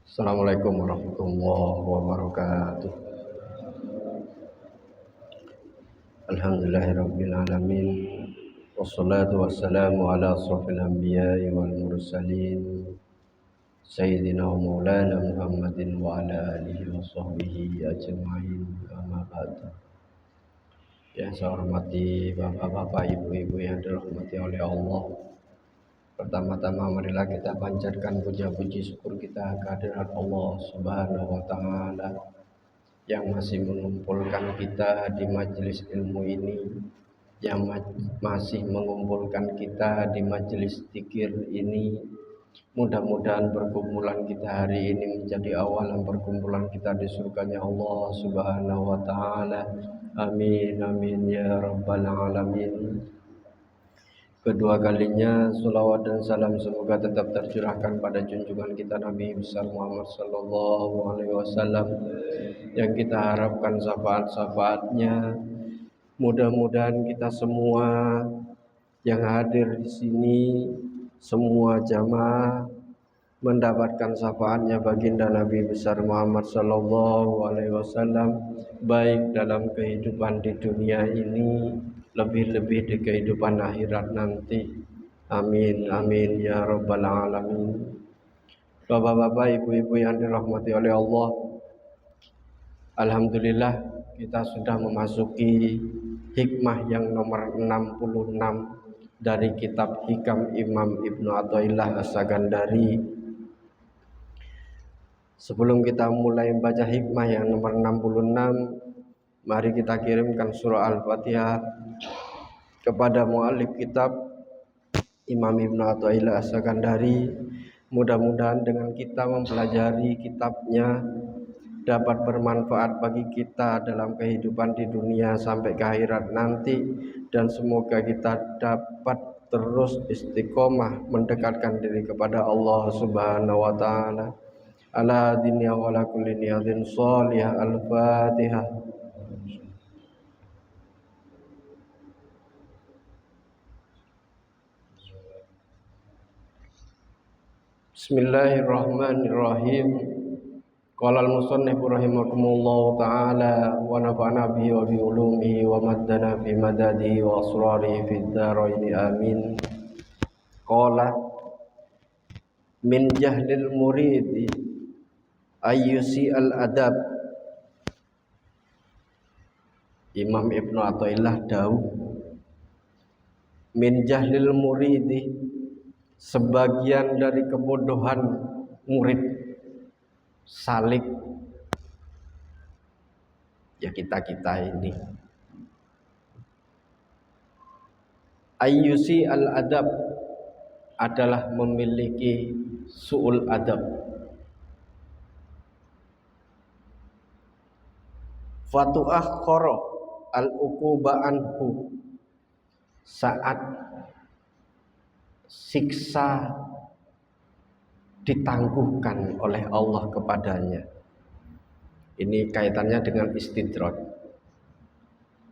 Assalamualaikum warahmatullahi wabarakatuh. Alhamdulillahirabbil alamin. Wassalatu wassalamu ala asrofil anbiya'i wal mursalin sayyidina wa maulana Muhammadin wa ala alihi wa sahbihi ajma'in. Amma ba'du. Yang saya hormati bapak-bapak, ibu-ibu yang dirahmati oleh Allah. Pertama-tama marilah kita panjatkan puja-puji syukur kita kehadirat Allah Subhanahu wa taala yang masih mengumpulkan kita di majelis ilmu ini, yang masih mengumpulkan kita di majelis zikir ini. Mudah-mudahan perkumpulan kita hari ini menjadi awalan perkumpulan kita di surganya Allah Subhanahu wa taala. Amin amin ya rabbal alamin. Kedua kalinya salawat dan salam semoga tetap tercurahkan pada junjungan kita Nabi besar Muhammad sallallahu alaihi wasallam yang kita harapkan syafaat-syafaatnya. Mudah-mudahan kita semua yang hadir di sini, semua jamaah mendapatkan syafaatnya baginda Nabi besar Muhammad sallallahu alaihi wasallam, baik dalam kehidupan di dunia ini, lebih-lebih di kehidupan akhirat nanti. Amin amin ya rabbal alamin. Bapak-bapak, ibu-ibu yang dirahmati oleh Allah, alhamdulillah kita sudah memasuki hikmah yang nomor 66 dari kitab Hikam Imam Ibnu Athaillah As-Sagandari. Sebelum kita mulai membaca hikmah yang nomor 66, mari kita kirimkan surah Al-Fatihah kepada muallif kitab Imam Ibnu Athaillah As-Sagandari. Mudah-mudahan dengan kita mempelajari kitabnya dapat bermanfaat bagi kita dalam kehidupan di dunia sampai ke akhirat nanti, dan semoga kita dapat terus istiqomah mendekatkan diri kepada Allah Subhanahu wa taala. Ala dunya wa ala kulli niyatin shalihah. Al-Fatihah. Bismillahirrahmanirrahim. Qala al-musannif rahimakumullah ta'ala wa nafa'na bihi wa bi ulumihi wa maddana bi madadihi wa asrarihi fid dharain amin. Qala min jahlil muridi ayyusi al-adab. Imam Ibnu Athaillah dawuh, min jahlil muridi, sebagian dari kebodohan murid salik, ya kita ini, ayyusi al-adab adalah memiliki su'ul adab. Fatu'akhkhara al-uquba anhu, saat siksa ditangguhkan oleh Allah kepadanya. Ini kaitannya dengan istidraj.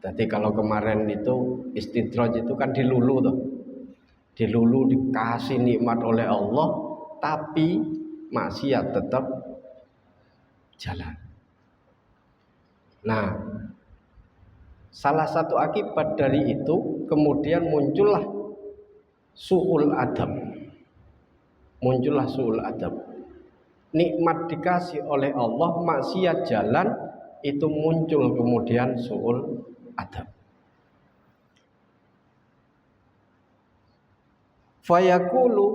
Jadi kalau kemarin itu istidraj itu kan dilulu tuh. Dilulu, dikasih nikmat oleh Allah, tapi maksiat tetap jalan. Nah, salah satu akibat dari itu kemudian muncullah su'ul adab. Muncullah su'ul adab. Nikmat dikasih oleh Allah, maksiat jalan, itu muncul kemudian su'ul adab. Fayaqulu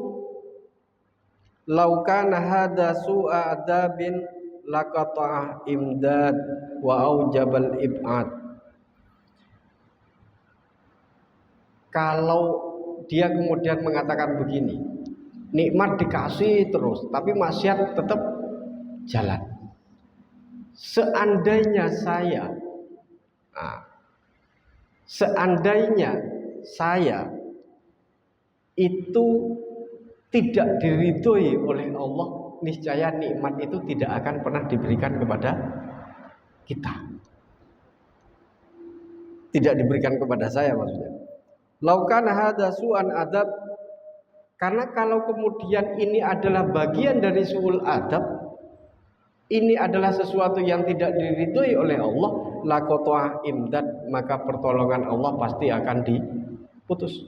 law kana hadza su'a adabin laqata'a imdad wa aujabal ib'ad. Kalau dia kemudian mengatakan begini, nikmat dikasih terus tapi maksiat tetap jalan. Seandainya saya itu tidak diridhoi oleh Allah, niscaya nikmat itu tidak akan pernah diberikan kepada kita. Tidak diberikan kepada saya maksudnya. Laukan hadza su'an adab, karena kalau kemudian ini adalah bagian dari su'ul adab, ini adalah sesuatu yang tidak diridhoi oleh Allah, laqata imdad, maka pertolongan Allah pasti akan diputus.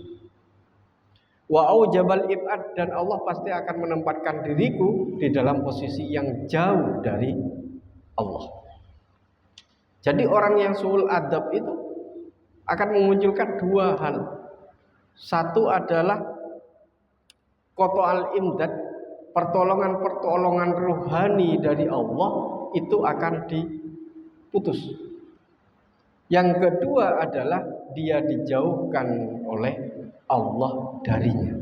Wa aujabal ibad, dan Allah pasti akan menempatkan diriku di dalam posisi yang jauh dari Allah. Jadi orang yang suul adab itu akan memunculkan dua hal. Satu adalah qata'al imdad, pertolongan-pertolongan rohani dari Allah itu akan diputus. Yang kedua adalah dia dijauhkan oleh Allah darinya.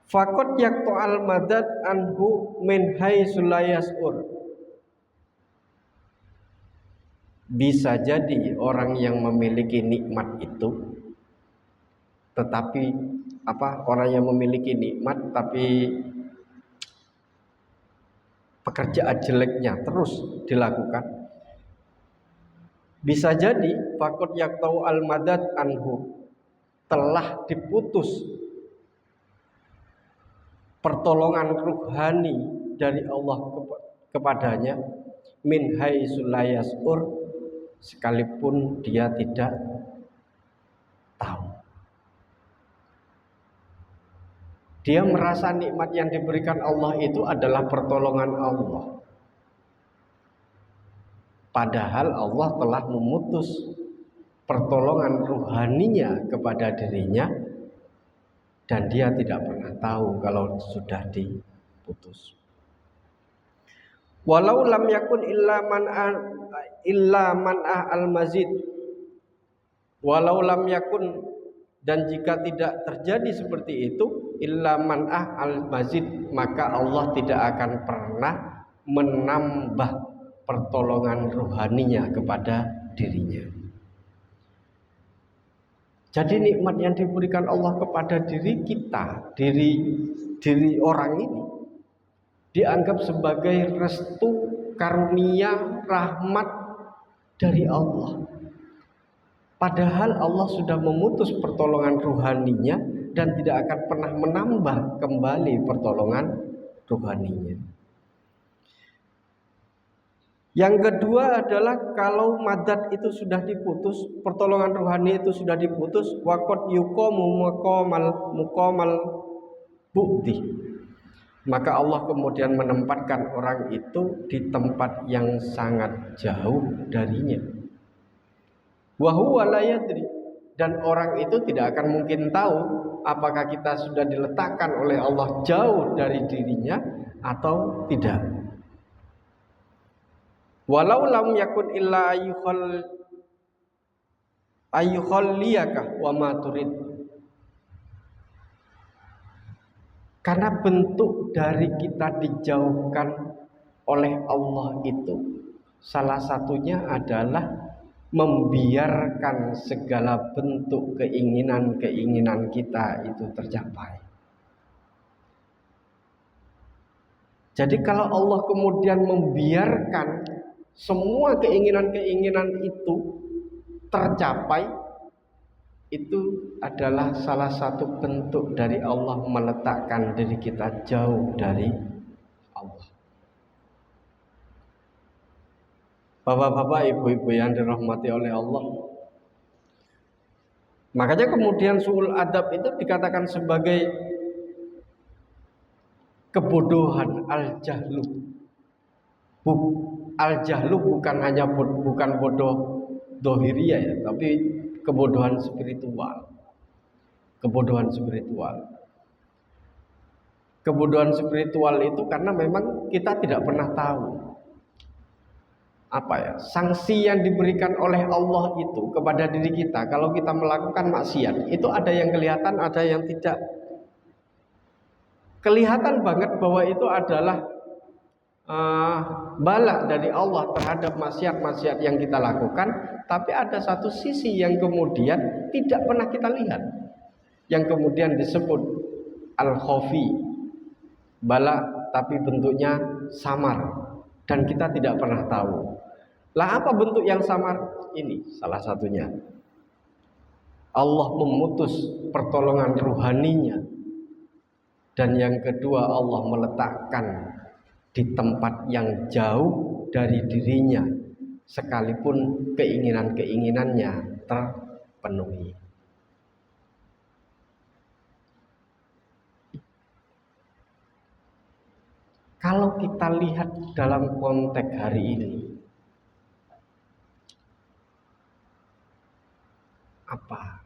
Faqad yaqta'al madad anhu min haitsu la yas'ur. Bisa jadi orang yang memiliki nikmat itu, tetapi orang yang memiliki nikmat tapi pekerjaan jeleknya terus dilakukan. Bisa jadi faqad yaqta'u al-madad anhu, telah diputus pertolongan ruhani dari Allah kepadanya, min haitsu la yas'ur, sekalipun dia tidak tahu. Dia merasa nikmat yang diberikan Allah itu adalah pertolongan Allah, padahal Allah telah memutus pertolongan ruhaninya kepada dirinya, dan dia tidak pernah tahu kalau sudah diputus. Walau lam yakun illa man'ah al-mazid, walau lam yakun, dan jika tidak terjadi seperti itu, illa man'ah al-mazid, maka Allah tidak akan pernah menambah pertolongan rohaninya kepada dirinya. Jadi nikmat yang diberikan Allah kepada diri kita, diri orang ini, dianggap sebagai restu, karunia, rahmat dari Allah. Padahal Allah sudah memutus pertolongan ruhaninya dan tidak akan pernah menambah kembali pertolongan ruhaninya. Yang kedua adalah kalau madad itu sudah diputus, pertolongan ruhani itu sudah diputus, waqad yuqamu muqamal bu'di, maka Allah kemudian menempatkan orang itu di tempat yang sangat jauh darinya. Wa huwa la yadri, dan orang itu tidak akan mungkin tahu apakah kita sudah diletakkan oleh Allah jauh dari dirinya atau tidak. Walau lam yakun illa ayyukhalliyaka wa ma turid, karena bentuk dari kita dijauhkan oleh Allah itu salah satunya adalah membiarkan segala bentuk keinginan-keinginan kita itu tercapai. Jadi kalau Allah kemudian membiarkan semua keinginan-keinginan itu tercapai, itu adalah salah satu bentuk dari Allah meletakkan diri kita jauh dari Allah. Bapak-bapak, ibu-ibu yang dirahmati oleh Allah, makanya kemudian suul adab itu dikatakan sebagai kebodohan, al-jahlu. Al-jahlu bukan hanya bukan bodoh dohiriyah ya, tapi kebodohan spiritual. Kebodohan spiritual. Kebodohan spiritual itu karena memang kita tidak pernah tahu sanksi yang diberikan oleh Allah itu kepada diri kita kalau kita melakukan maksiat. Itu ada yang kelihatan, ada yang tidak. Kelihatan banget bahwa itu adalah bala dari Allah terhadap maksiat-maksiat yang kita lakukan, tapi ada satu sisi yang kemudian tidak pernah kita lihat, yang kemudian disebut al-khafi, bala tapi bentuknya samar dan kita tidak pernah tahu. Lah apa bentuk yang samar ini? Salah satunya Allah memutus pertolongan ruhaninya Dan yang kedua, Allah meletakkan di tempat yang jauh dari dirinya, sekalipun keinginan-keinginannya terpenuhi. Kalau kita lihat dalam konteks hari ini, apa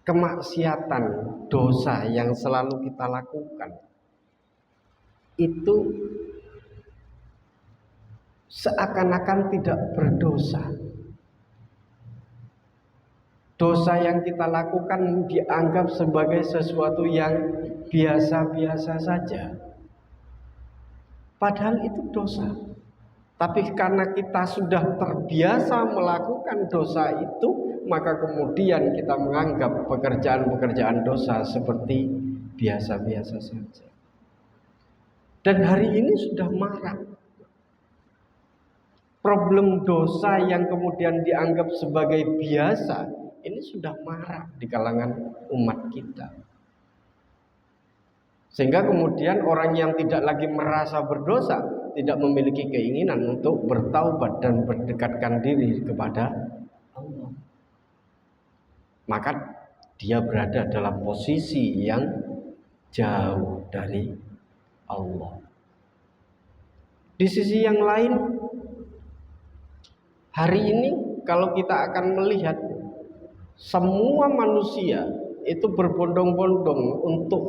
kemaksiatan, dosa yang selalu kita lakukan itu seakan-akan tidak berdosa. Dosa yang kita lakukan dianggap sebagai sesuatu yang biasa-biasa saja, padahal itu dosa. Tapi karena kita sudah terbiasa melakukan dosa itu, maka kemudian kita menganggap pekerjaan-pekerjaan dosa seperti biasa-biasa saja. Dan hari ini sudah marak. Problem dosa yang kemudian dianggap sebagai biasa, ini sudah marak di kalangan umat kita. Sehingga kemudian orang yang tidak lagi merasa berdosa, tidak memiliki keinginan untuk bertaubat dan berdekatkan diri kepada Allah. Maka dia berada dalam posisi yang jauh dari Allah. Di sisi yang lain, hari ini kalau kita akan melihat semua manusia itu berbondong-bondong untuk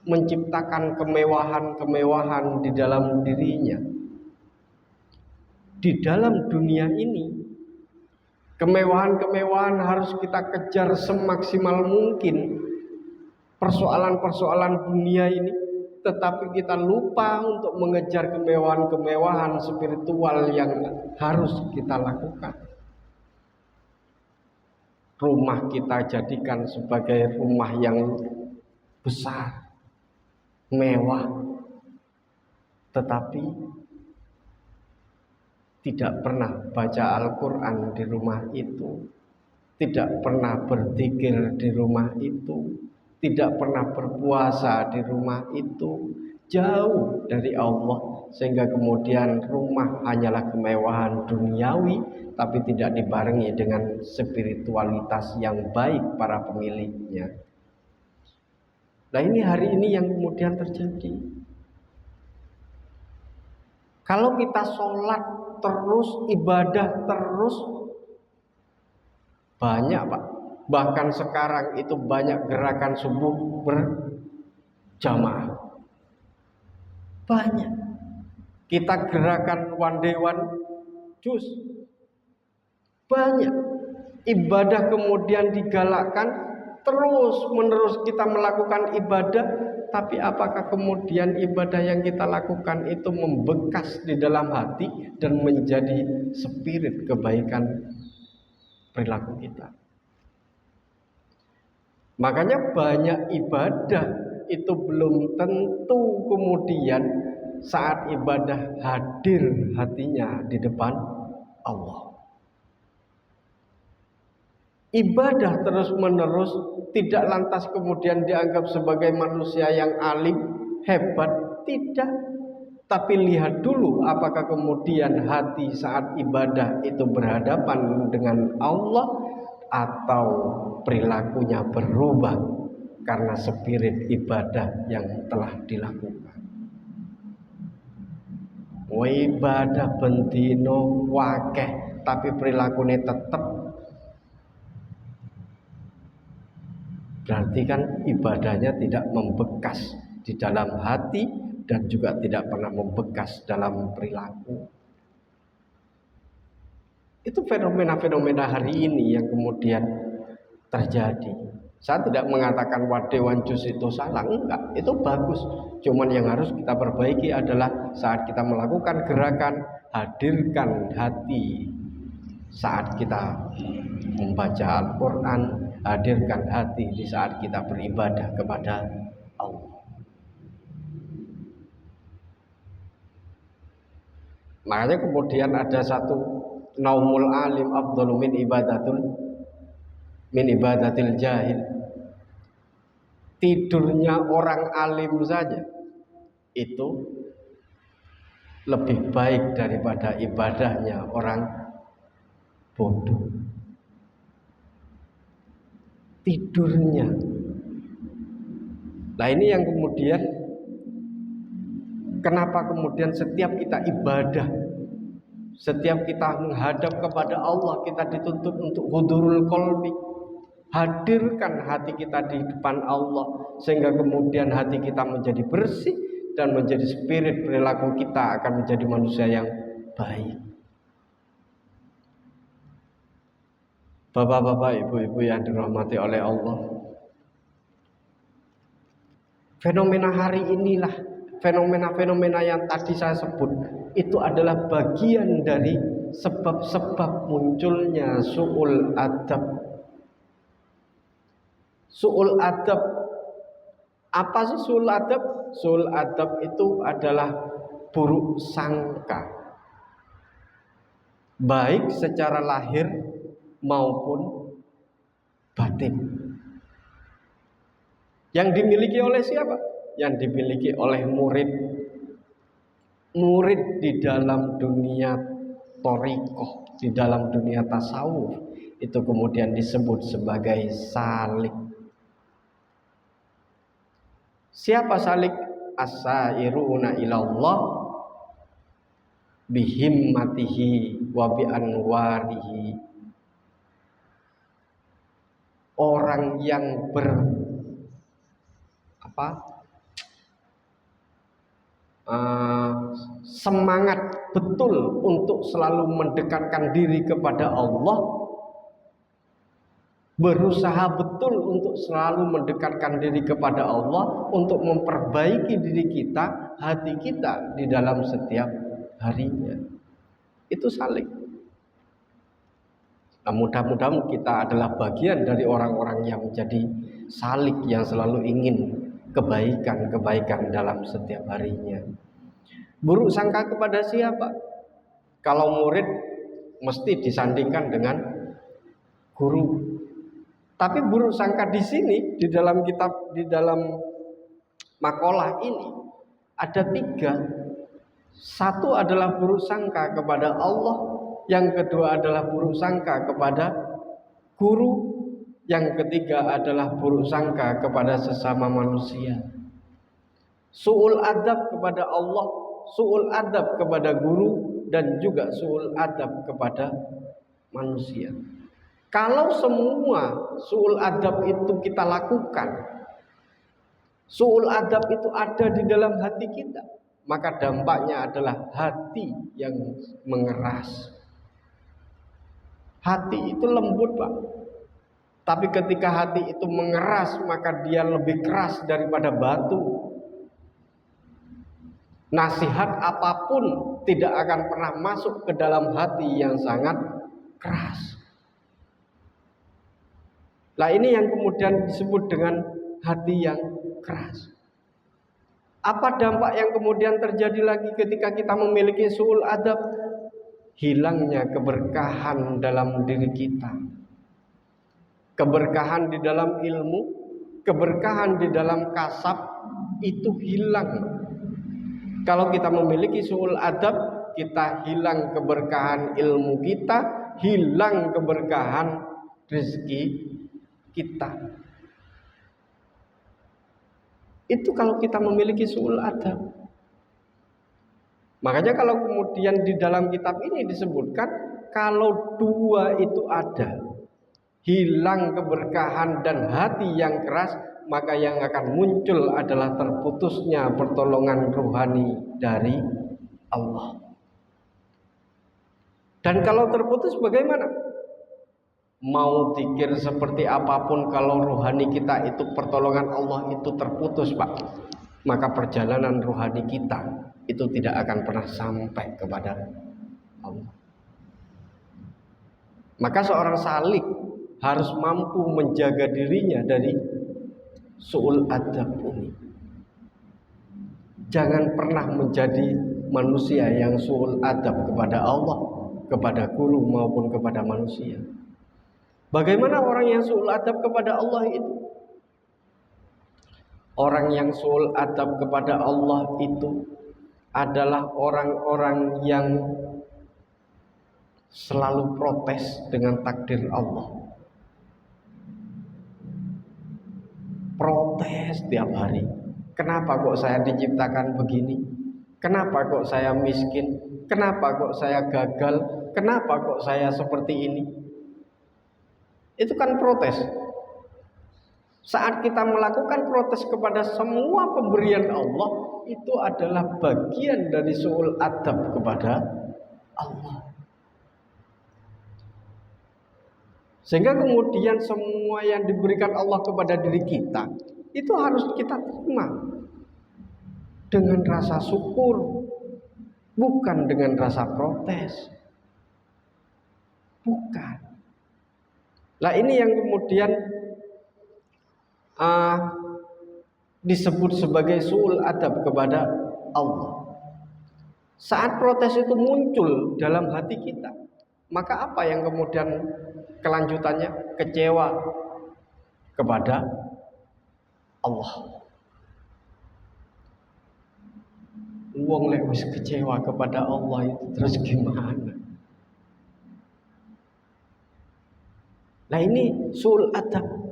menciptakan kemewahan-kemewahan di dalam dirinya. Di dalam dunia ini, kemewahan-kemewahan harus kita kejar semaksimal mungkin. Persoalan-persoalan dunia ini, tetapi kita lupa untuk mengejar kemewahan-kemewahan spiritual yang harus kita lakukan. Rumah kita jadikan sebagai rumah yang besar, mewah, tetapi tidak pernah baca Al-Quran di rumah itu, tidak pernah berzikir di rumah itu, tidak pernah berpuasa di rumah itu, jauh dari Allah, sehingga kemudian rumah hanyalah kemewahan duniawi, tapi tidak dibarengi dengan spiritualitas yang baik para pemiliknya. Nah, ini hari ini yang kemudian terjadi. Kalau kita sholat terus, ibadah terus, banyak Pak. Bahkan sekarang itu banyak gerakan subuh berjamaah. Banyak. Kita gerakan one day one juz. Banyak. Ibadah kemudian digalakkan, terus menerus kita melakukan ibadah, tapi apakah kemudian ibadah yang kita lakukan itu membekas di dalam hati dan menjadi spirit kebaikan perilaku kita? Makanya banyak ibadah itu belum tentu kemudian saat ibadah hadir hatinya di depan Allah. Ibadah terus-menerus tidak lantas kemudian dianggap sebagai manusia yang alim, hebat, tidak. Tapi lihat dulu apakah kemudian hati saat ibadah itu berhadapan dengan Allah, atau perilakunya berubah karena spirit ibadah yang telah dilakukan. Ibadah bendino wakeh, tapi perilakunya tetap, berarti kan ibadahnya tidak membekas di dalam hati dan juga tidak pernah membekas dalam perilaku. Itu fenomena-fenomena hari ini yang kemudian terjadi. Saya tidak mengatakan Dewan Jus itu salah, enggak, itu bagus. Cuman yang harus kita perbaiki adalah saat kita melakukan gerakan, hadirkan hati. Saat kita membaca Al-Quran, hadirkan hati di saat kita beribadah kepada Allah. Makanya kemudian ada satu naumul alim afdalu min ibadatil jahil. tidurnya orang alim saja itu lebih baik daripada ibadahnya orang bodoh. Tidurnya. Nah ini yang kemudian kenapa kemudian setiap kita ibadah, setiap kita menghadap kepada Allah, kita dituntut untuk hudurul qalbi. Hadirkan hati kita di depan Allah sehingga kemudian hati kita menjadi bersih dan menjadi spirit, perilaku kita akan menjadi manusia yang baik. Bapak-bapak, ibu-ibu yang dirahmati oleh Allah, fenomena hari inilah, fenomena-fenomena yang tadi saya sebut itu adalah bagian dari sebab-sebab munculnya su'ul adab. Su'ul adab. Apa sih su'ul adab? Su'ul adab itu adalah buruk sangka, baik secara lahir maupun batin. Yang dimiliki oleh siapa? Yang dimiliki oleh murid. Murid di dalam dunia thariqah, di dalam dunia tasawuf, itu kemudian disebut sebagai salik. Siapa salik? As-sairuna ilallah bihimmatihi wa bi anwarihi. Orang yang semangat betul untuk selalu mendekatkan diri kepada Allah, berusaha betul untuk selalu mendekatkan diri kepada Allah, untuk memperbaiki diri kita, hati kita di dalam setiap harinya. Itu salik. Nah, mudah-mudahan kita adalah bagian dari orang-orang yang menjadi salik, yang selalu ingin kebaikan-kebaikan dalam setiap harinya. Buruk sangka kepada siapa? Kalau murid mesti disandingkan dengan guru. Tapi buruk sangka di sini, di dalam kitab, di dalam makalah ini ada 3. Satu adalah buruk sangka kepada Allah, yang kedua adalah buruk sangka kepada guru, yang ketiga adalah buruk sangka kepada sesama manusia. Su'ul adab kepada Allah, su'ul adab kepada guru, dan juga su'ul adab kepada manusia. Kalau semua su'ul adab itu kita lakukan, su'ul adab itu ada di dalam hati kita, maka dampaknya adalah hati yang mengeras. Hati itu lembut, Pak. Tapi ketika hati itu mengeras, maka dia lebih keras daripada batu. Nasihat apapun tidak akan pernah masuk ke dalam hati yang sangat keras. Nah, ini yang kemudian disebut dengan hati yang keras. Apa dampak yang kemudian terjadi lagi ketika kita memiliki su'ul adab? Hilangnya keberkahan dalam diri kita. Keberkahan di dalam ilmu, keberkahan di dalam kasab itu hilang. Kalau kita memiliki su'ul adab, kita hilang keberkahan ilmu kita, hilang keberkahan rezeki kita. Itu kalau kita memiliki su'ul adab. Makanya kalau kemudian di dalam kitab ini disebutkan, kalau 2 itu ada, hilang keberkahan dan hati yang keras, maka yang akan muncul adalah terputusnya pertolongan rohani dari Allah. Dan kalau terputus bagaimana? Mau pikir seperti apapun, kalau rohani kita itu, pertolongan Allah itu terputus, Pak, maka perjalanan rohani kita itu tidak akan pernah sampai kepada Allah. Maka seorang salik harus mampu menjaga dirinya dari su'ul adab ini. Jangan pernah menjadi manusia yang su'ul adab kepada Allah, kepada guru maupun kepada manusia. Bagaimana orang yang su'ul adab kepada Allah itu? Orang yang suul adab kepada Allah itu adalah orang-orang yang selalu protes dengan takdir Allah. Protes tiap hari. Kenapa kok saya diciptakan begini? Kenapa kok saya miskin? Kenapa kok saya gagal? Kenapa kok saya seperti ini? Itu kan protes. Saat kita melakukan protes kepada semua pemberian Allah, itu adalah bagian dari suul adab kepada Allah. Sehingga kemudian semua yang diberikan Allah kepada diri kita, itu harus kita terima dengan rasa syukur, bukan dengan rasa protes. Bukan. Nah, ini yang kemudian disebut sebagai suul adab kepada Allah. Saat protes itu muncul dalam hati kita, maka apa yang kemudian kelanjutannya? Kecewa kepada Allah. Wong lek wis kecewa kepada Allah itu terus gimana? Nah, ini suul adab.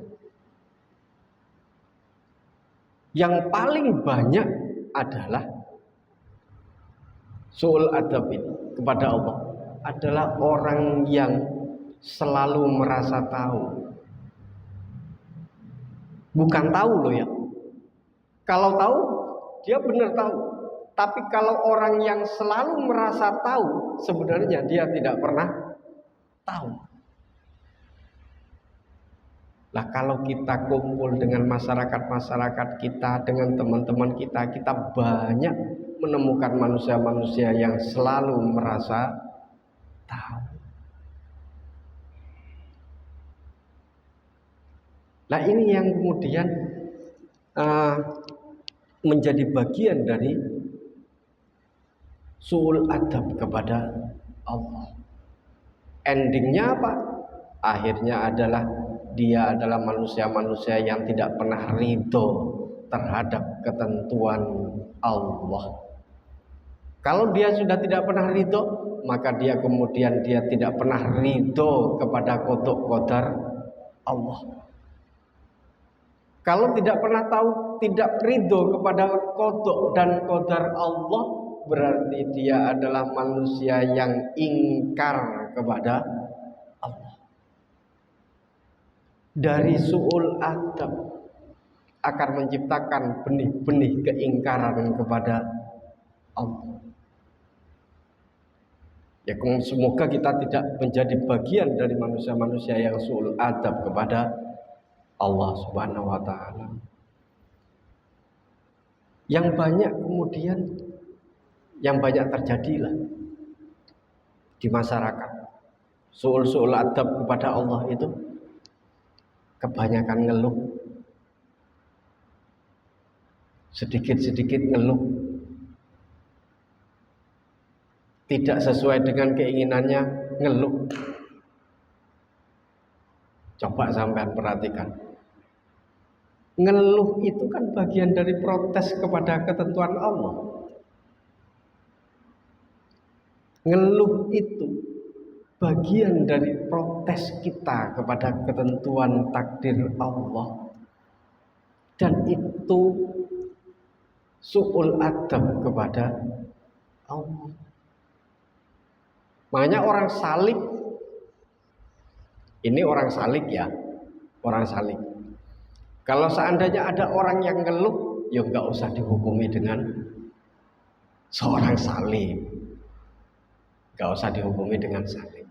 Yang paling banyak adalah suul adab ini kepada Allah adalah orang yang selalu merasa tahu. Bukan tahu loh ya. Kalau tahu, dia benar tahu. Tapi kalau orang yang selalu merasa tahu, sebenarnya dia tidak pernah tahu. Nah, kalau kita kumpul dengan masyarakat kita, dengan teman-teman kita banyak menemukan manusia-manusia yang selalu merasa tahu. Nah, ini yang kemudian menjadi bagian dari suul adab kepada Allah. Endingnya apa? Akhirnya adalah dia adalah manusia-manusia yang tidak pernah ridho terhadap ketentuan Allah. Kalau dia sudah tidak pernah ridho, maka dia kemudian tidak pernah ridho kepada qada-qadar Allah. Kalau tidak pernah tahu, tidak ridho kepada qada dan qadar Allah, berarti dia adalah manusia yang ingkar kepada Allah. Dari suul adab akan menciptakan benih-benih keingkaran kepada Allah. Ya, semoga kita tidak menjadi bagian dari manusia-manusia yang suul adab kepada Allah Subhanahu wa taala. Yang banyak kemudian yang banyak terjadilah di masyarakat. Suul adab kepada Allah itu kebanyakan ngeluh. Sedikit-sedikit ngeluh. Tidak sesuai dengan keinginannya, ngeluh. Coba sampean perhatikan. Ngeluh itu kan bagian dari protes kepada ketentuan Allah. Ngeluh itu bagian dari protes kita kepada ketentuan takdir Allah. Dan itu suul adab kepada Allah. Makanya orang salik, ini orang salik ya, orang salik. Kalau seandainya ada orang yang ngeluh, ya nggak usah dihukumi dengan seorang salik. Nggak usah dihukumi dengan salik.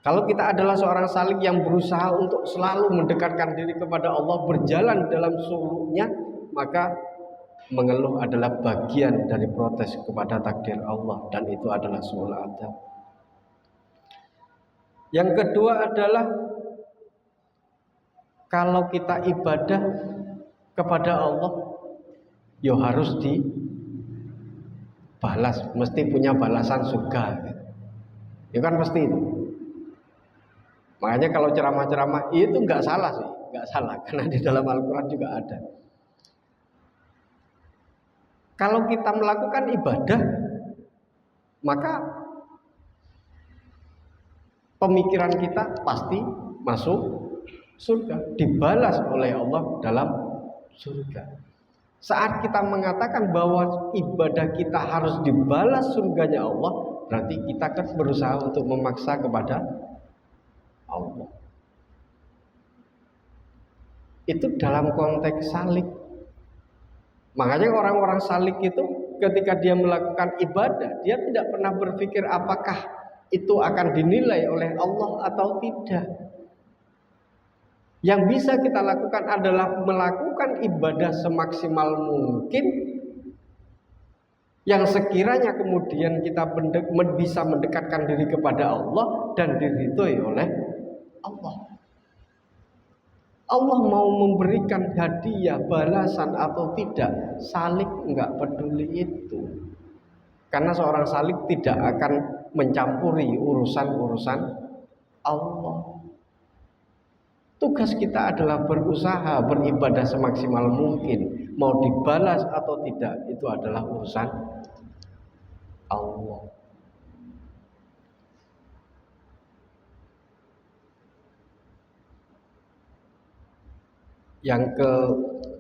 Kalau kita adalah seorang salik yang berusaha untuk selalu mendekatkan diri kepada Allah, berjalan dalam suluknya, maka mengeluh adalah bagian dari protes kepada takdir Allah, dan itu adalah suul adab. Yang kedua adalah kalau kita ibadah kepada Allah, ya harus dibalas, mesti punya balasan surga. Ya kan mesti itu. Makanya kalau ceramah-ceramah itu nggak salah sih, nggak salah, karena di dalam Al-Quran juga ada. Kalau kita melakukan ibadah, maka pemikiran kita pasti masuk surga, dibalas oleh Allah dalam surga. Saat kita mengatakan bahwa ibadah kita harus dibalas surganya Allah, berarti kita kan berusaha untuk memaksa kepada Allah. Itu dalam konteks salik. Makanya orang-orang salik itu ketika dia melakukan ibadah, dia tidak pernah berpikir apakah itu akan dinilai oleh Allah atau tidak. Yang bisa kita lakukan adalah melakukan ibadah semaksimal mungkin, yang sekiranya kemudian kita bisa mendekatkan diri kepada Allah dan diridhoi oleh Allah. Allah mau memberikan hadiah, balasan atau tidak, salik enggak peduli itu. Karena seorang salik tidak akan mencampuri urusan-urusan Allah. Tugas kita adalah berusaha beribadah semaksimal mungkin. Mau dibalas atau tidak, itu adalah urusan Allah. Yang ke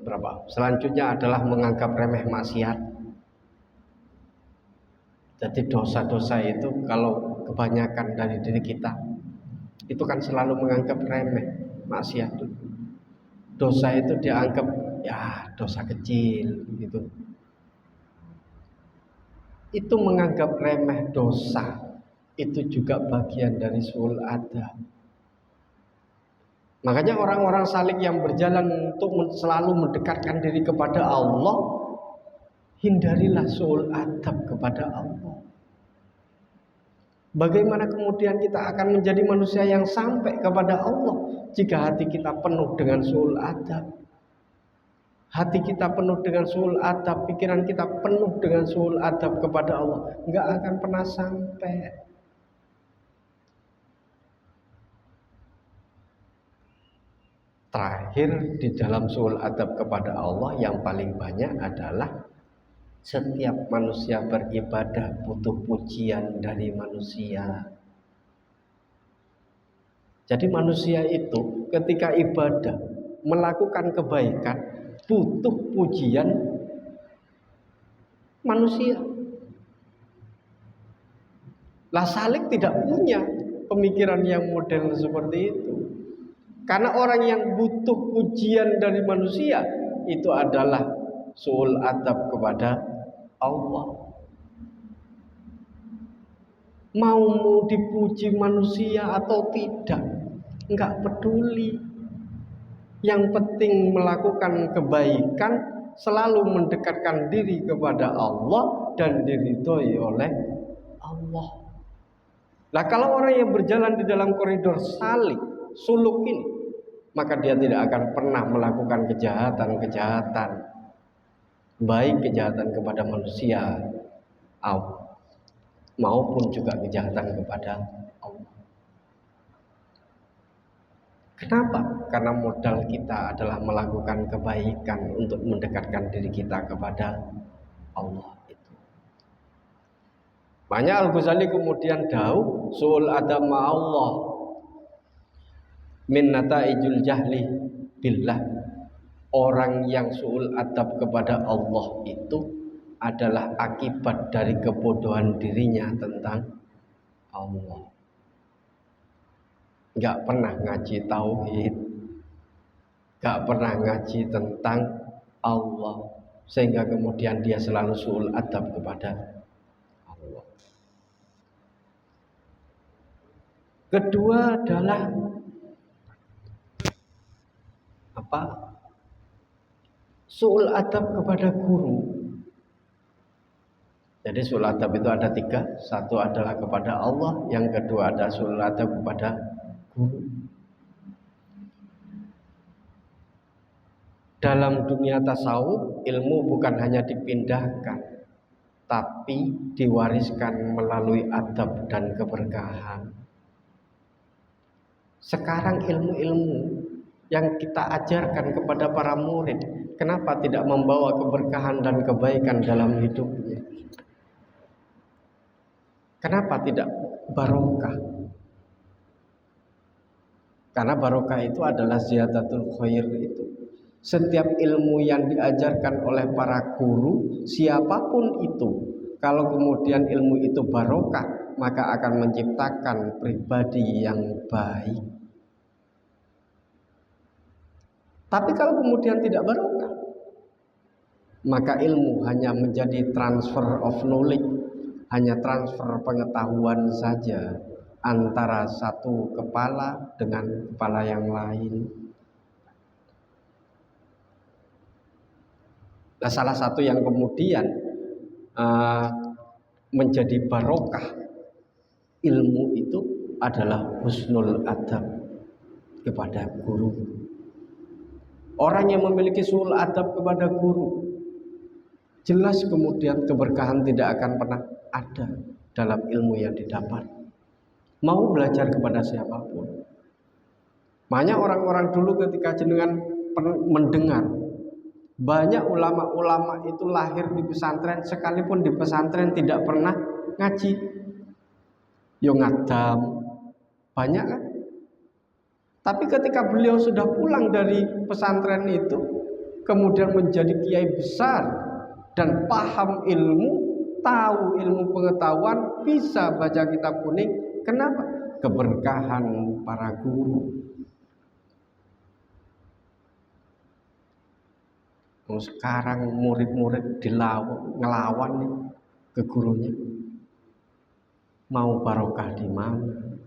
berapa? Selanjutnya adalah menganggap remeh maksiat. Jadi dosa-dosa itu kalau kebanyakan dari diri kita, itu kan selalu menganggap remeh maksiat. Dosa itu dianggap ya dosa kecil gitu. Itu menganggap remeh dosa, itu juga bagian dari suul adab. Makanya orang-orang salik yang berjalan untuk selalu mendekatkan diri kepada Allah, hindarilah suul adab kepada Allah. Bagaimana kemudian kita akan menjadi manusia yang sampai kepada Allah jika hati kita penuh dengan suul adab? Hati kita penuh dengan suul adab, pikiran kita penuh dengan suul adab kepada Allah, nggak akan pernah sampai. Terakhir di dalam suul adab kepada Allah yang paling banyak adalah setiap manusia beribadah butuh pujian dari manusia. Jadi manusia itu ketika ibadah melakukan kebaikan butuh pujian manusia. Lah salik tidak punya pemikiran yang model seperti itu. Karena orang yang butuh pujian dari manusia itu adalah suul adab kepada Allah. Mau dipuji manusia atau tidak, enggak peduli. Yang penting melakukan kebaikan, selalu mendekatkan diri kepada Allah dan diridhoi oleh Allah. Nah, kalau orang yang berjalan di dalam koridor salik, suluk ini, maka dia tidak akan pernah melakukan kejahatan-kejahatan, baik kejahatan kepada manusia maupun juga kejahatan kepada Allah. Kenapa? Karena modal kita adalah melakukan kebaikan untuk mendekatkan diri kita kepada Allah itu. Banyak Al-Ghazali kemudian dawuh suul adab ma'allah min nataijul jahli billah. Orang yang suul adab kepada Allah itu adalah akibat dari kebodohan dirinya tentang Allah. Gak pernah ngaji tauhid, gak pernah ngaji tentang Allah, sehingga kemudian dia selalu suul adab kepada Allah. Kedua adalah suul adab kepada guru. Jadi suul adab itu ada 3. Satu adalah kepada Allah, yang kedua ada suul adab kepada guru. Dalam dunia tasawuf, ilmu bukan hanya dipindahkan, tapi diwariskan melalui adab dan keberkahan. Sekarang ilmu-ilmu yang kita ajarkan kepada para murid, kenapa tidak membawa keberkahan dan kebaikan dalam hidupnya? Kenapa tidak barokah? Karena barokah itu adalah ziyadatul khair itu. Setiap ilmu yang diajarkan oleh para guru, siapapun itu, kalau kemudian ilmu itu barokah, maka akan menciptakan pribadi yang baik. Tapi kalau kemudian tidak barokah, maka ilmu hanya menjadi transfer of knowledge, hanya transfer pengetahuan saja antara satu kepala dengan kepala yang lain. Nah, salah satu yang kemudian menjadi barokah ilmu itu adalah husnul adab kepada guru. Orang yang memiliki husnul adab kepada guru, jelas kemudian keberkahan tidak akan pernah ada dalam ilmu yang didapat. Mau belajar kepada siapapun. Banyak orang-orang dulu ketika jenengan mendengar, banyak ulama-ulama itu lahir di pesantren, sekalipun di pesantren tidak pernah ngaji. Yo ngadam, banyak kan? Tapi ketika beliau sudah pulang dari pesantren itu, kemudian menjadi kiai besar dan paham ilmu, tahu ilmu pengetahuan, bisa baca kitab kuning. Kenapa? Keberkahan para guru. Sekarang murid-murid ngelawan nih ke gurunya. Mau barokah di mana?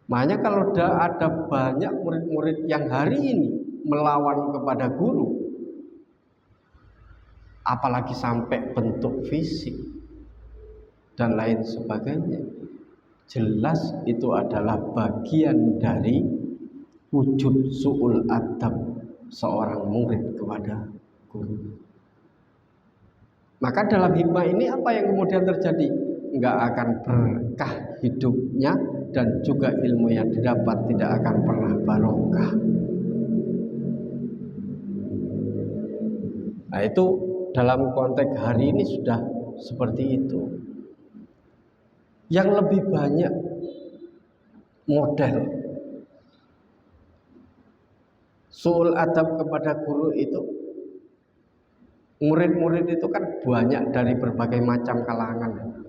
Makanya kalau ada banyak murid-murid yang hari ini melawan kepada guru, apalagi sampai bentuk fisik dan lain sebagainya, jelas itu adalah bagian dari wujud su'ul adab seorang murid kepada guru. Maka dalam hikmah ini apa yang kemudian terjadi? Enggak akan berkah hidupnya, dan juga ilmu yang didapat tidak akan pernah barokah. Nah, itu dalam konteks hari ini sudah seperti itu. Yang lebih banyak model su'ul adab kepada guru itu, murid-murid itu kan banyak dari berbagai macam kalangan,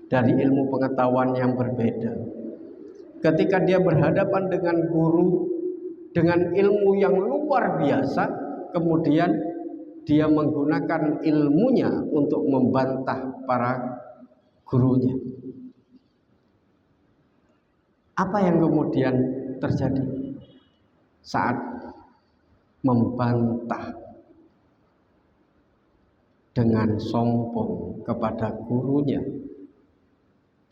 dari ilmu pengetahuan yang berbeda. Ketika dia berhadapan dengan guru dengan ilmu yang luar biasa, kemudian dia menggunakan ilmunya untuk membantah para gurunya. Apa yang kemudian terjadi saat membantah dengan sombong kepada gurunya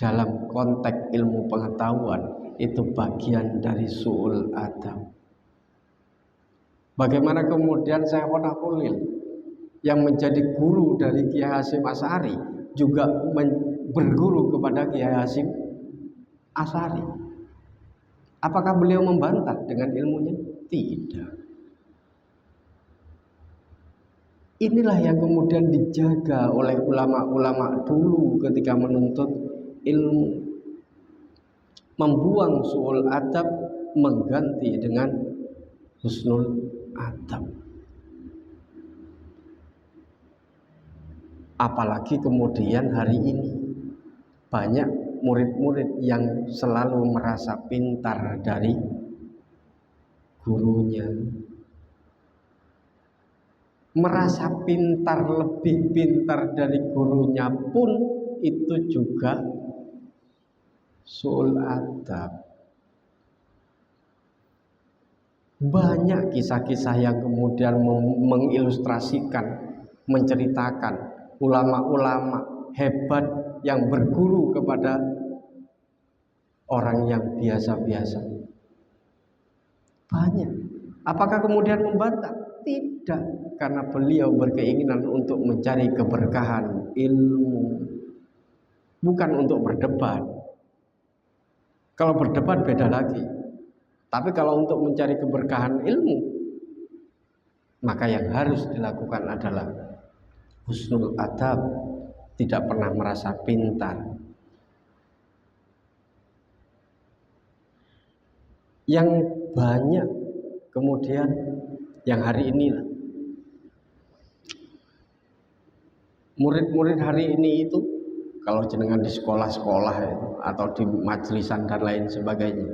dalam konteks ilmu pengetahuan? Itu bagian dari su'ul adab. Bagaimana kemudian Syekhona Khalil yang menjadi guru dari Kiai Hasyim Asy'ari juga berguru kepada Kiai Hasyim Asy'ari. Apakah beliau membantah dengan ilmunya? Tidak. Inilah yang kemudian dijaga oleh ulama-ulama dulu ketika menuntut ilmu. Membuang su'ul adab, mengganti dengan husnul adab. Apalagi kemudian hari ini banyak murid-murid yang selalu merasa pintar dari gurunya, merasa pintar, lebih pintar dari gurunya pun itu juga su'ul adab. Banyak kisah-kisah yang kemudian mengilustrasikan, menceritakan ulama-ulama hebat yang berguru kepada orang yang biasa-biasa. Banyak. Apakah kemudian membantah? Tidak, karena beliau berkeinginan untuk mencari keberkahan ilmu, bukan untuk berdebat. Kalau berdebat beda lagi. Tapi kalau untuk mencari keberkahan ilmu, maka yang harus dilakukan adalah husnul adab, tidak pernah merasa pintar. Yang banyak kemudian yang hari ini murid-murid hari ini itu kalau jenengan di sekolah-sekolah itu, atau di majelisan dan lain sebagainya,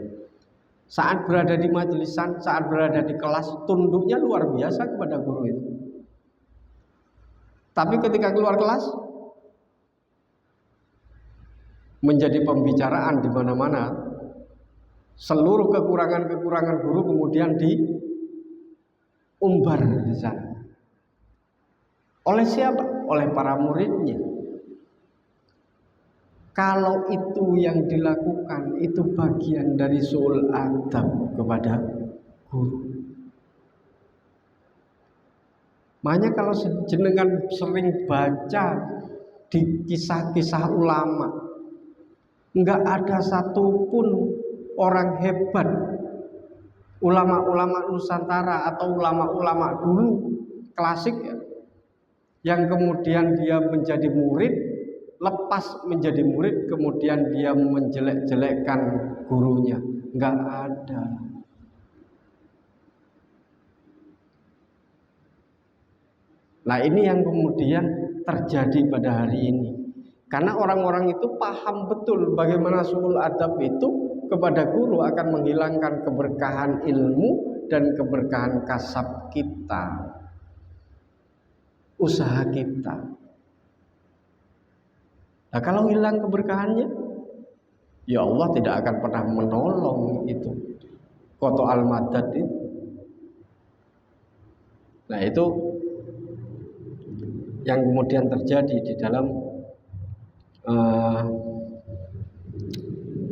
saat berada di majelisan, saat berada di kelas, tunduknya luar biasa kepada guru itu. Tapi ketika keluar kelas, menjadi pembicaraan di mana-mana. Seluruh kekurangan-kekurangan guru kemudian diumbar di sana. Oleh siapa? Oleh para muridnya. Kalau itu yang dilakukan, itu bagian dari su'ul adab kepada guru. Makanya kalau jenengan sering baca di kisah-kisah ulama, enggak ada satupun orang hebat, ulama-ulama Nusantara atau ulama-ulama dulu klasik ya, yang kemudian dia menjadi murid, lepas menjadi murid kemudian dia menjelek-jelekkan gurunya. Enggak ada. Nah, ini yang kemudian terjadi pada hari ini. Karena orang-orang itu paham betul bagaimana su'ul adab itu kepada guru akan menghilangkan keberkahan ilmu dan keberkahan kasab kita, usaha kita. Nah, kalau hilang keberkahannya, ya Allah tidak akan pernah menolong itu koto al-madad itu. Nah, itu yang kemudian terjadi di dalam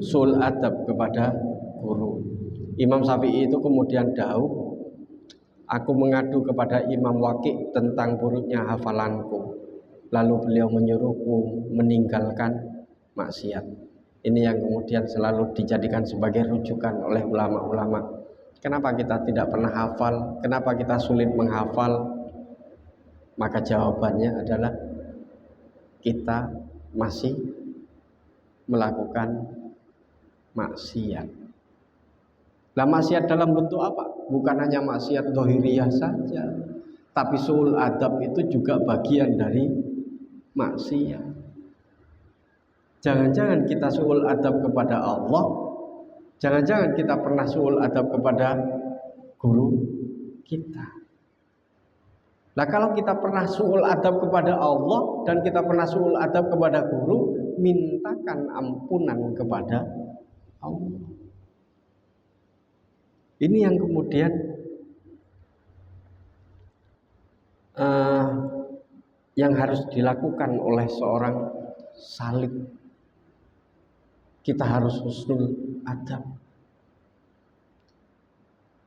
su'ul adab kepada guru. Imam Syafi'i itu kemudian dahulu, aku mengadu kepada Imam Waqi' tentang buruknya hafalanku, lalu beliau menyuruhku meninggalkan maksiat. Ini yang kemudian selalu dijadikan sebagai rujukan oleh ulama-ulama. Kenapa kita tidak pernah hafal? Kenapa kita sulit menghafal? Maka jawabannya adalah kita masih melakukan maksiat. Nah, maksiat dalam bentuk apa? Bukan hanya maksiat dohiriyah saja, tapi su'ul adab itu juga bagian dari maksiat. Jangan-jangan kita su'ul adab kepada Allah, jangan-jangan kita pernah su'ul adab kepada guru kita. Nah, kalau kita pernah su'ul adab kepada Allah dan kita pernah su'ul adab kepada guru, mintakan ampunan kepada Allah. Ini yang kemudian yang harus dilakukan oleh seorang salik. Kita harus husnul adab.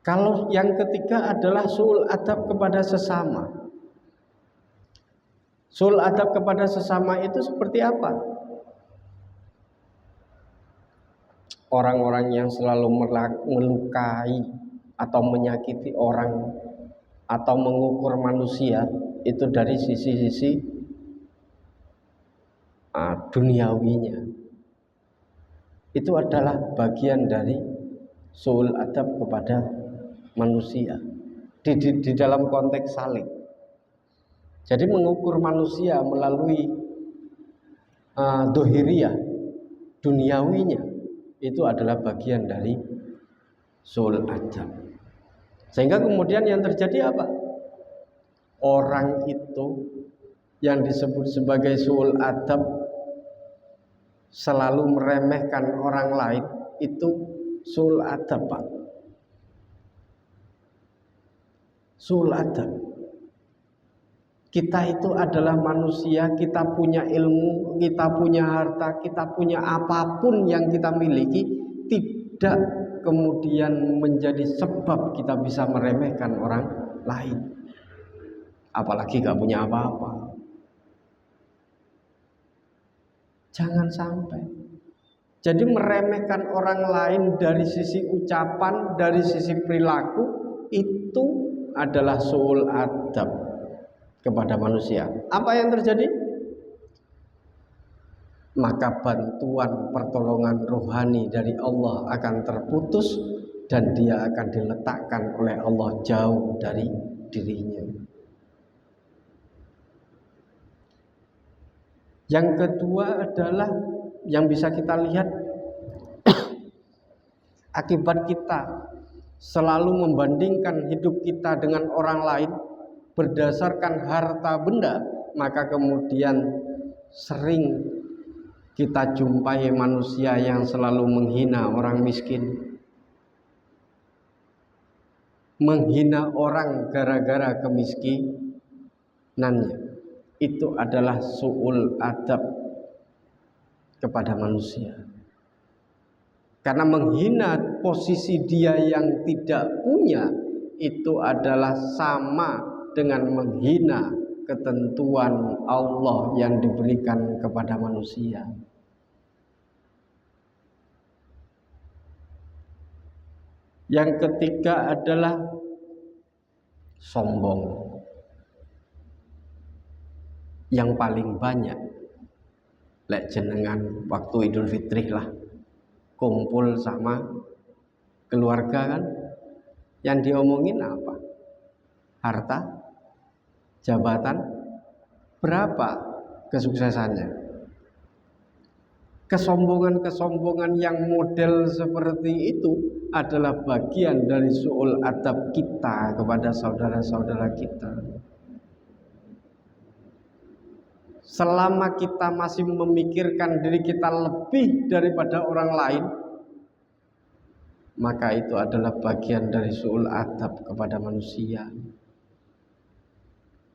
Kalau yang ketiga adalah su'ul adab kepada sesama. Su'ul adab kepada sesama itu seperti apa? Orang-orang yang selalu melukai atau menyakiti orang atau mengukur manusia itu dari sisi-sisi duniawinya. Itu adalah bagian dari su'ul adab kepada manusia di dalam konteks saling. Jadi mengukur manusia melalui dohiriyah, duniawinya, itu adalah bagian dari su'ul adab. Sehingga kemudian yang terjadi apa? Orang itu yang disebut sebagai su'ul adab selalu meremehkan orang lain, itu su'ul adab, Pak. Su'ul adab. Kita itu adalah manusia, kita punya ilmu, kita punya harta, kita punya apapun yang kita miliki, tidak kemudian menjadi sebab kita bisa meremehkan orang lain. Apalagi gak punya apa-apa. Jangan sampai. Jadi meremehkan orang lain dari sisi ucapan, dari sisi perilaku, itu adalah su'ul adab kepada manusia. Apa yang terjadi? Maka bantuan pertolongan rohani dari Allah akan terputus dan dia akan diletakkan oleh Allah jauh dari dirinya. Yang kedua adalah yang bisa kita lihat akibat kita selalu membandingkan hidup kita dengan orang lain berdasarkan harta benda, maka kemudian sering kita jumpai manusia yang selalu menghina orang miskin, menghina orang gara-gara kemiskinannya. Itu adalah su'ul adab kepada manusia. Karena menghina posisi dia yang tidak punya itu adalah sama dengan menghina ketentuan Allah yang diberikan kepada manusia. Yang ketiga adalah sombong. Yang paling banyak lek jenengan waktu Idul Fitri lah kumpul sama keluarga kan, yang diomongin apa? Harta, jabatan, berapa kesuksesannya? Kesombongan-kesombongan yang model seperti itu adalah bagian dari su'ul adab kita kepada saudara-saudara kita. Selama kita masih memikirkan diri kita lebih daripada orang lain, maka itu adalah bagian dari su'ul adab kepada manusia.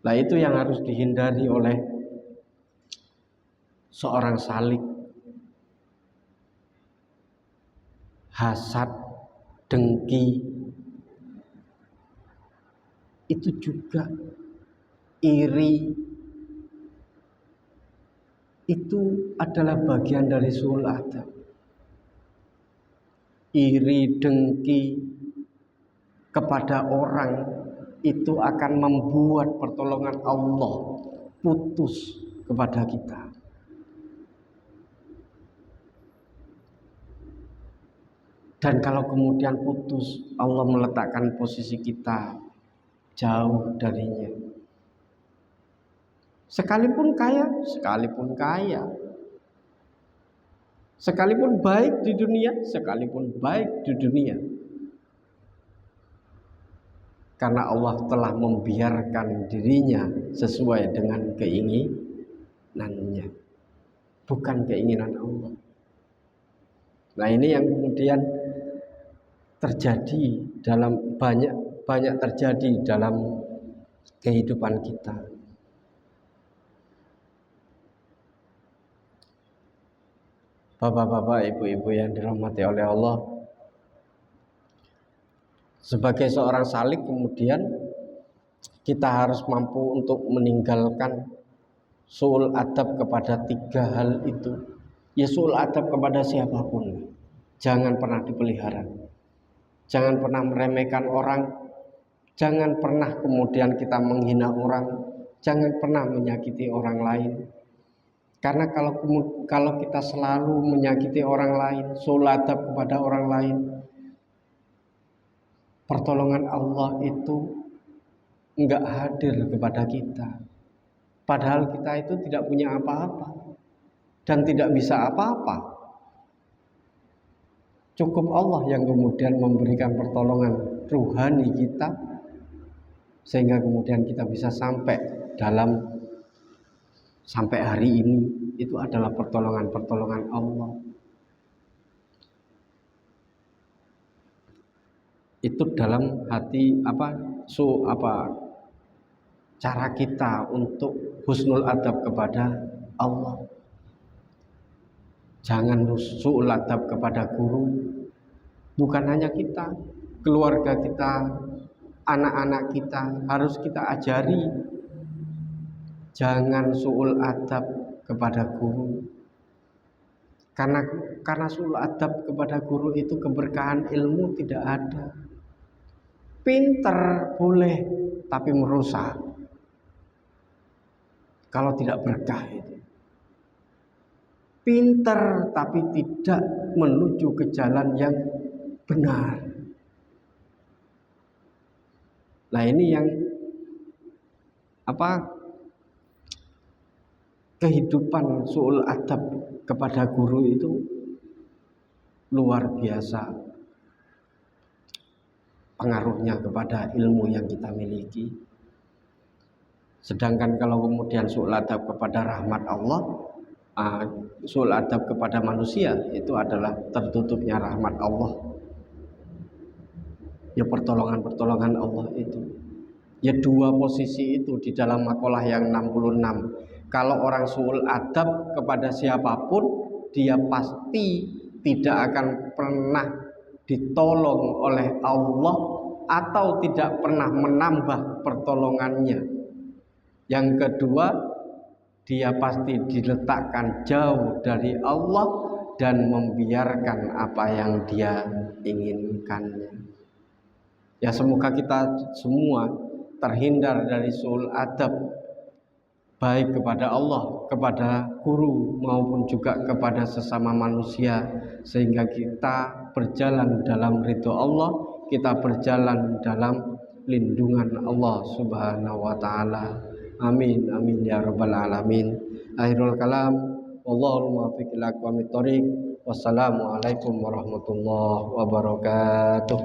Nah, itu yang harus dihindari oleh seorang salik. Hasad, dengki, itu juga iri, itu adalah bagian dari su'ul adab. Iri, dengki kepada orang itu akan membuat pertolongan Allah putus kepada kita. Dan kalau kemudian putus, Allah meletakkan posisi kita jauh darinya. Sekalipun kaya, sekalipun baik di dunia, sekalipun baik di dunia, karena Allah telah membiarkan dirinya sesuai dengan keinginannya, bukan keinginan Allah. Nah, ini yang kemudian terjadi dalam banyak terjadi dalam kehidupan kita. Bapak-bapak, ibu-ibu yang dirahmati oleh Allah, sebagai seorang salik kemudian kita harus mampu untuk meninggalkan su'ul adab kepada tiga hal itu. Ya, su'ul adab kepada siapapun jangan pernah dipelihara. Jangan pernah meremehkan orang, jangan pernah kemudian kita menghina orang, jangan pernah menyakiti orang lain. Karena kalau kita selalu menyakiti orang lain, su'ul adab kepada orang lain, pertolongan Allah itu enggak hadir kepada kita. Padahal kita itu tidak punya apa-apa dan tidak bisa apa-apa. Cukup Allah yang kemudian memberikan pertolongan ruhani kita, sehingga kemudian kita bisa sampai hari ini. Itu adalah pertolongan Allah. Itu dalam hati cara kita untuk husnul adab kepada Allah. Jangan su'ul adab kepada guru. Bukan hanya kita, keluarga kita, anak-anak kita harus kita ajari. Jangan su'ul adab kepada guru. Karena suul adab kepada guru itu keberkahan ilmu tidak ada. Pinter boleh, tapi merusak. Kalau tidak berkah itu. Pinter tapi tidak menuju ke jalan yang benar. Nah ini yang kehidupan suul adab kepada guru itu luar biasa pengaruhnya kepada ilmu yang kita miliki. Sedangkan kalau kemudian suul adab kepada rahmat Allah, suul adab kepada manusia itu adalah tertutupnya rahmat Allah. Ya pertolongan Allah itu. Ya dua posisi itu di dalam makalah yang 66. Kalau orang suul adab kepada siapapun, dia pasti tidak akan pernah ditolong oleh Allah atau tidak pernah menambah pertolongannya. Yang kedua, dia pasti diletakkan jauh dari Allah dan membiarkan apa yang dia inginkannya. Ya semoga kita semua terhindar dari suul adab, baik kepada Allah, kepada guru maupun juga kepada sesama manusia, sehingga kita berjalan dalam ridho Allah, kita berjalan dalam lindungan Allah Subhanahu wa taala. Amin amin ya rabbal alamin. Akhirul kalam, wallahul muwaffiq ila aqwamit thoriq. Wassalamualaikum warahmatullahi wabarakatuh.